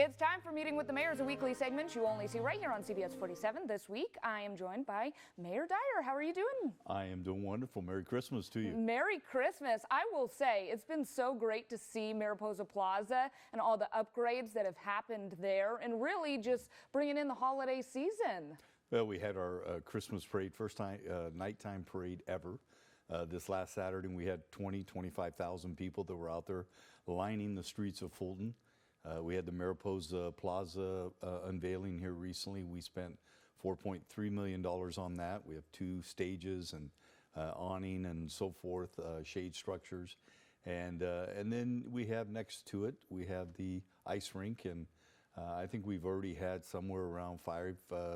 It's time for Meeting with the Mayors, a weekly segment you only see right here on CBS 47. This week, I am joined by Mayor Dyer. How are you doing? I am doing wonderful. Merry Christmas to you. Merry Christmas. I will say it's been so great to see Mariposa Plaza and all the upgrades that have happened there and really just bringing in the holiday season. Well, we had our Christmas parade, first time nighttime parade ever. This last Saturday, and we had 25,000 people that were out there lining the streets of Fulton. We had the Mariposa Plaza unveiling here recently. We spent $4.3 million on that. We have 2 stages and awning and so forth, shade structures. And then we have next to it, we have the ice rink. And I think we've already had somewhere around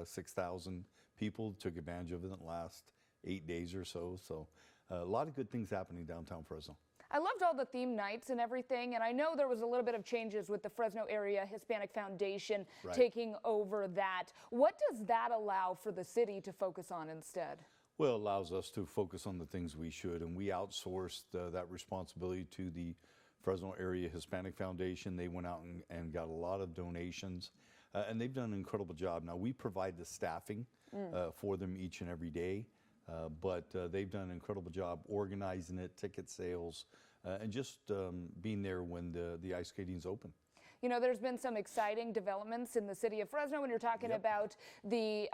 6,000 people took advantage of it in the last 8 days or so. So a lot of good things happening downtown Fresno. I loved all the theme nights and everything, and I know there was a little bit of changes with the Fresno Area Hispanic Foundation taking over that. What does that allow for the city to focus on instead? Well, it allows us to focus on the things we should, and we outsourced that responsibility to the Fresno Area Hispanic Foundation. They went out and got a lot of donations, and they've done an incredible job. Now, we provide the staffing for them each and every day. But they've done an incredible job organizing it, ticket sales, and just being there when the ice skating's open. You know, there's been some exciting developments in the city of Fresno when you're talking about the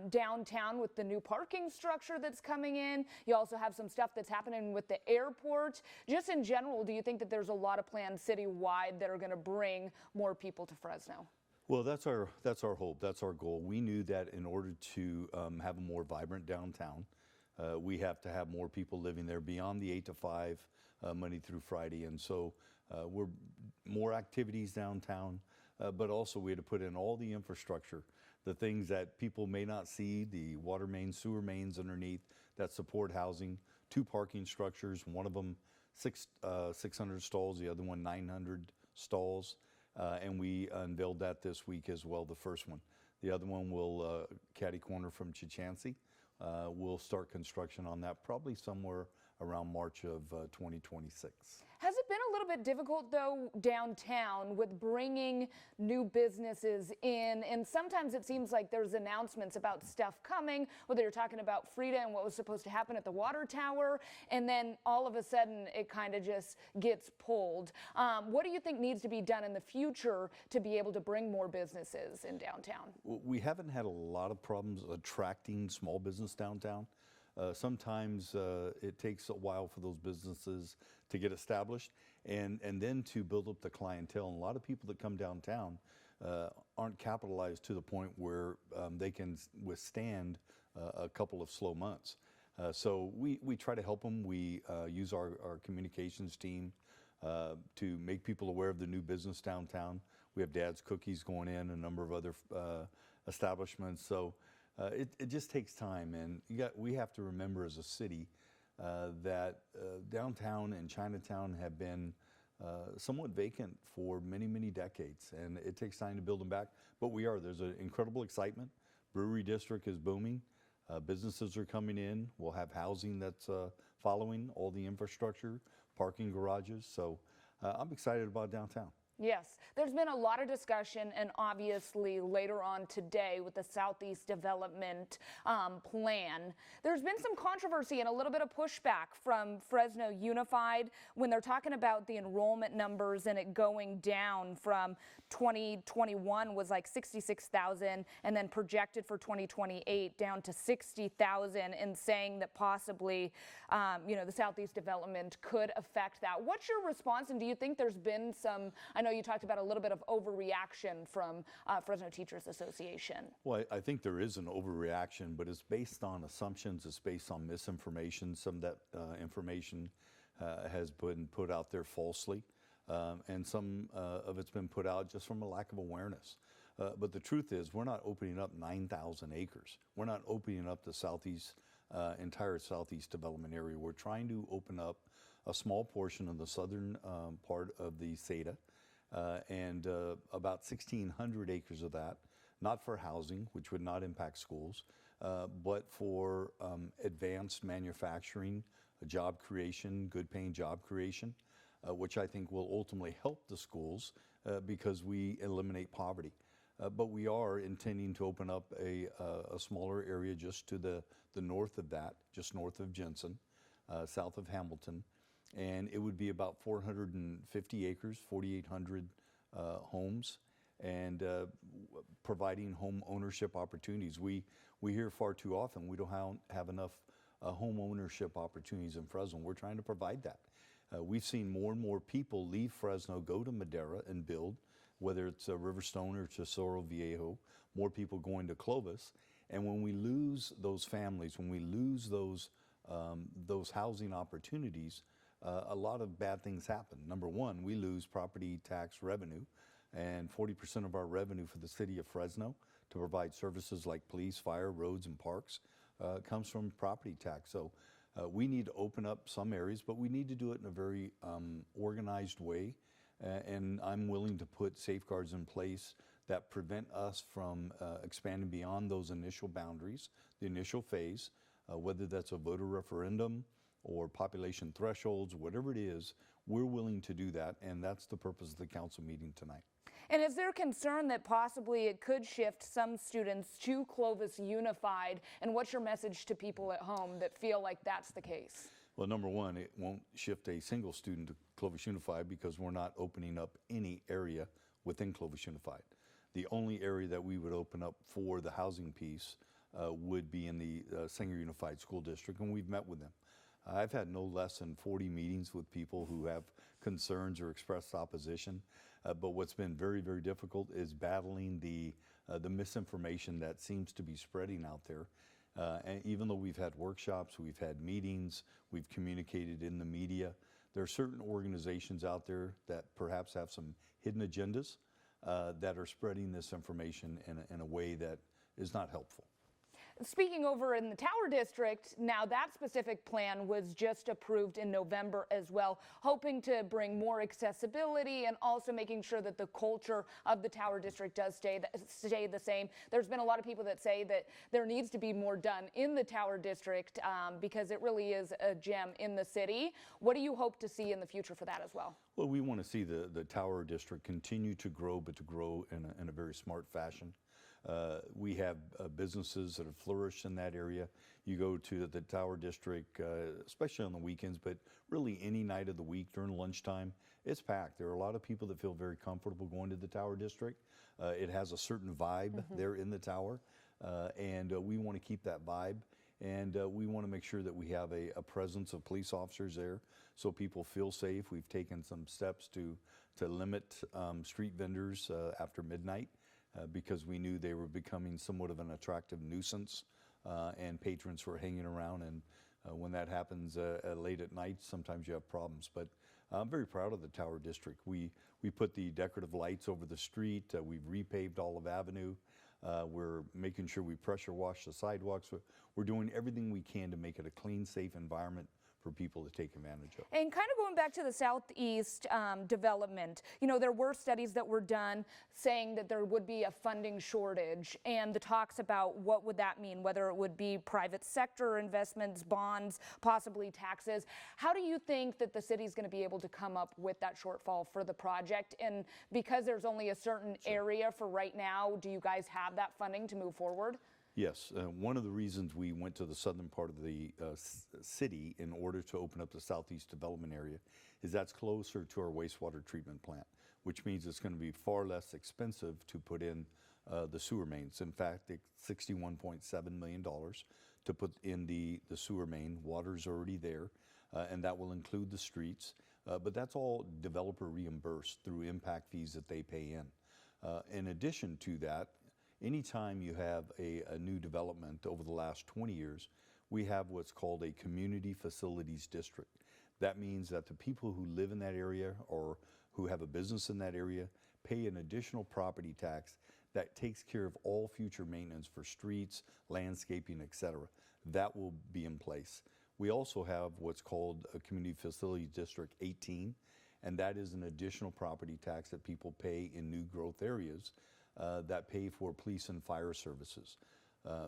downtown with the new parking structure that's coming in. You also have some stuff that's happening with the airport. Just in general, do you think that there's a lot of plans citywide that are going to bring more people to Fresno? Well, that's our hope. That's our goal. We knew that in order to have a more vibrant downtown, we have to have more people living there beyond the 8 to 5 Monday through Friday. And so we're more activities downtown, but also we had to put in all the infrastructure, the things that people may not see, the water mains, sewer mains underneath that support housing, 2 parking structures, one of them 600 stalls, the other one 900 stalls. And we unveiled that this week as well, the first one. The other one will catty corner from Chichansey. We'll start construction on that probably somewhere around March of 2026. Has it been a little bit difficult, though, downtown with bringing new businesses in? And sometimes it seems like there's announcements about stuff coming, whether you're talking about Frida and what was supposed to happen at the water tower, and then all of a sudden it kind of just gets pulled. What do you think needs to be done in the future to be able to bring more businesses in downtown? We haven't had a lot of problems attracting small business downtown. Sometimes it takes a while for those businesses to get established and then to build up the clientele. And a lot of people that come downtown aren't capitalized to the point where they can withstand a couple of slow months. So we try to help them. We use our communications team to make people aware of the new business downtown. We have Dad's Cookies going in, a number of other establishments. So it just takes time, and we have to remember as a city that downtown and Chinatown have been somewhat vacant for many, many decades, and it takes time to build them back. But there's an incredible excitement. Brewery District is booming. Businesses are coming in. We'll have housing that's following, all the infrastructure, parking garages. So I'm excited about downtown. Yes, there's been a lot of discussion, and obviously later on today with the Southeast Development Plan, there's been some controversy and a little bit of pushback from Fresno Unified when they're talking about the enrollment numbers and it going down from 2021 was like 66,000 and then projected for 2028 down to 60,000, and saying that possibly, the Southeast Development could affect that. What's your response, and do you think there's been some, I know you talked about a little bit of overreaction from Fresno Teachers Association. Well, I think there is an overreaction, but it's based on assumptions. It's based on misinformation. Some of that information has been put out there falsely, and some of it's been put out just from a lack of awareness. But the truth is, we're not opening up 9,000 acres. We're not opening up the entire Southeast Development Area. We're trying to open up a small portion of the southern part of the SEDA. And about 1,600 acres of that, not for housing, which would not impact schools, but for advanced manufacturing, job creation, good paying job creation. which I think will ultimately help the schools because we eliminate poverty. But we are intending to open up a smaller area just to the north of that, just north of Jensen, south of Hamilton. And it would be about 450 acres, 4,800 homes, and providing home ownership opportunities. We hear far too often we don't have enough home ownership opportunities in Fresno. We're trying to provide that. We've seen more and more people leave Fresno, go to Madera and build, whether it's Riverstone or Tesoro Viejo, more people going to Clovis. And when we lose those families, when we lose those housing opportunities, a lot of bad things happen. Number one, we lose property tax revenue, and 40% of our revenue for the city of Fresno to provide services like police, fire, roads, and parks comes from property tax. So we need to open up some areas, but we need to do it in a very organized way. And I'm willing to put safeguards in place that prevent us from expanding beyond those initial boundaries, the initial phase, whether that's a voter referendum or population thresholds, whatever it is, we're willing to do that, and that's the purpose of the council meeting tonight. And is there concern that possibly it could shift some students to Clovis Unified? And what's your message to people at home that feel like that's the case? Well, number one, it won't shift a single student to Clovis Unified because we're not opening up any area within Clovis Unified. The only area that we would open up for the housing piece would be in the Sanger Unified School District, and we've met with them. I've had no less than 40 meetings with people who have concerns or expressed opposition. But what's been very, very difficult is battling the misinformation that seems to be spreading out there. And even though we've had workshops, we've had meetings, we've communicated in the media, there are certain organizations out there that perhaps have some hidden agendas that are spreading this information in a way that is not helpful. Speaking over in the Tower District, now that specific plan was just approved in November as well, hoping to bring more accessibility and also making sure that the culture of the Tower District does stay the same. There's been a lot of people that say that there needs to be more done in the Tower District because it really is a gem in the city. What do you hope to see in the future for that as well? Well, we want to see the Tower District continue to grow, but to grow in a very smart fashion. We have businesses that have flourished in that area. You go to the Tower District, especially on the weekends, but really any night of the week during lunchtime, it's packed. There are a lot of people that feel very comfortable going to the Tower District. It has a certain vibe there in the Tower, and we want to keep that vibe. And we want to make sure that we have a presence of police officers there so people feel safe. We've taken some steps to limit street vendors after midnight. Because we knew they were becoming somewhat of an attractive nuisance and patrons were hanging around. And when that happens late at night, sometimes you have problems. But I'm very proud of the Tower District. We put the decorative lights over the street. We've repaved Olive Avenue. We're making sure we pressure wash the sidewalks. We're doing everything we can to make it a clean, safe environment for people to take advantage of. And kind of going back to the Southeast development, you know, there were studies that were done saying that there would be a funding shortage, and the talks about what would that mean, whether it would be private sector investments, bonds, possibly taxes. How do you think that the city's going to be able to come up with that shortfall for the project? And because there's only a certain area for right now, do you guys have that funding to move forward? Yes, one of the reasons we went to the southern part of the city in order to open up the Southeast Development Area is that's closer to our wastewater treatment plant, which means it's going to be far less expensive to put in the sewer mains. In fact, it's $61.7 million to put in the sewer main. Water's already there, and that will include the streets, but that's all developer reimbursed through impact fees that they pay in. In addition to that, anytime you have a new development over the last 20 years, we have what's called a community facilities district. That means that the people who live in that area or who have a business in that area pay an additional property tax that takes care of all future maintenance for streets, landscaping, etc. That will be in place. We also have what's called a community facilities district 18, and that is an additional property tax that people pay in new growth areas that pay for police and fire services.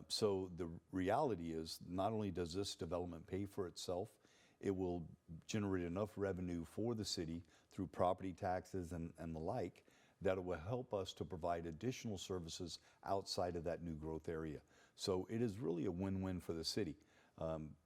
So the reality is not only does this development pay for itself it will generate enough revenue for the city through property taxes and the like that it will help us to provide additional services outside of that new growth area. So it is really a win-win for the city.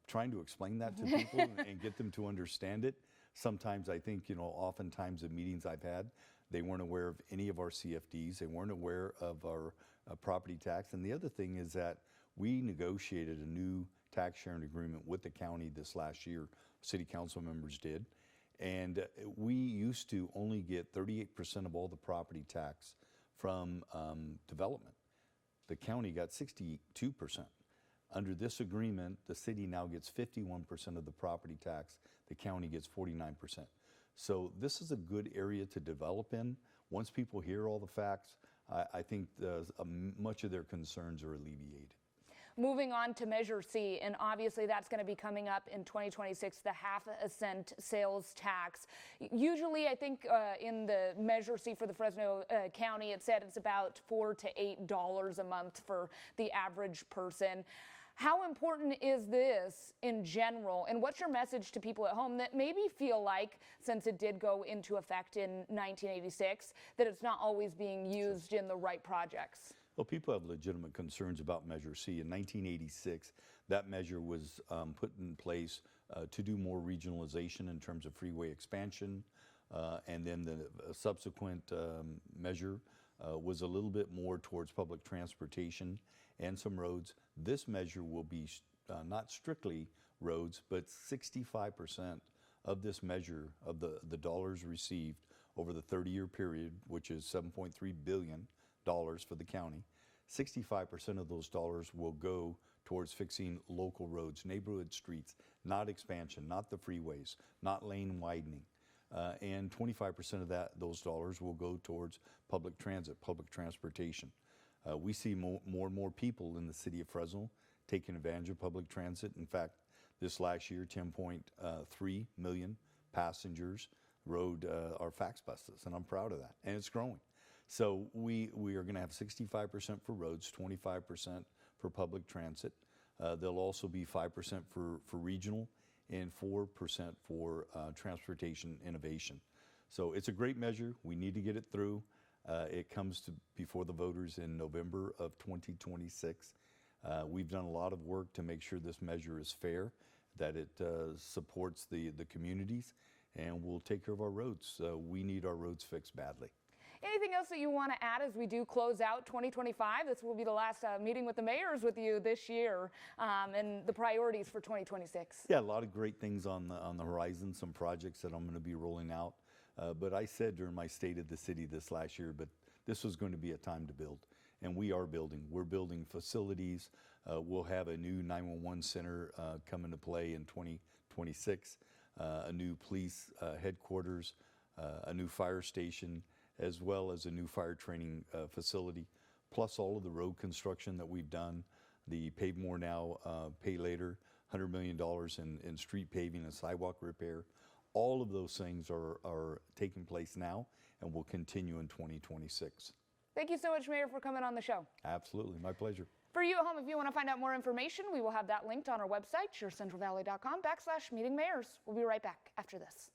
Trying to explain that to people and get them to understand it. Sometimes I think, oftentimes in meetings I've had, they weren't aware of any of our CFDs. They weren't aware of our property tax. And the other thing is that we negotiated a new tax sharing agreement with the county this last year. City council members did. And we used to only get 38% of all the property tax from development. The county got 62%. Under this agreement, the city now gets 51% of the property tax. The county gets 49%. So this is a good area to develop in. Once people hear all the facts, I think much of their concerns are alleviated. Moving on to Measure C, and obviously that's going to be coming up in 2026, the half-a-cent sales tax. Usually, I think in the Measure C for the Fresno County, it said it's about $4 to $8 a month for the average person. How important is this in general, and what's your message to people at home that maybe feel like, since it did go into effect in 1986, that it's not always being used in the right projects? Well, people have legitimate concerns about Measure C. In 1986, that measure was put in place to do more regionalization in terms of freeway expansion, and then the subsequent measure was a little bit more towards public transportation and some roads. This measure will be not strictly roads, but 65% of this measure of the dollars received over the 30-year period, which is $7.3 billion for the county, 65% of those dollars will go towards fixing local roads, neighborhood streets, not expansion, not the freeways, not lane widening. And 25% of those dollars will go towards public transit, public transportation. We see more and more people in the city of Fresno taking advantage of public transit. In fact, this last year, 10.3 million passengers rode our fax buses, and I'm proud of that, and it's growing. So we are going to have 65% for roads, 25% for public transit. There'll also be 5% for regional and 4% for transportation innovation. So it's a great measure. We need to get it through. It comes before the voters in November of 2026. We've done a lot of work to make sure this measure is fair, that it supports the communities, and we'll take care of our roads. We need our roads fixed badly. Anything else that you want to add as we do close out 2025? This will be the last meeting with the mayors with you this year, and the priorities for 2026. Yeah, a lot of great things on the horizon, some projects that I'm going to be rolling out. But I said during my State of the City this last year, but this was going to be a time to build, and we are building. We're building facilities. We'll have a new 911 center come into play in 2026, a new police headquarters, a new fire station, as well as a new fire training facility, plus all of the road construction that we've done, the Pave More Now, Pay Later, $100 million in street paving and sidewalk repair. All of those things are taking place now and will continue in 2026. Thank you so much, Mayor, for coming on the show. Absolutely, my pleasure. For you at home, if you want to find out more information, we will have that linked on our website, surecentralvalley.com/meetingmayors. We'll be right back after this.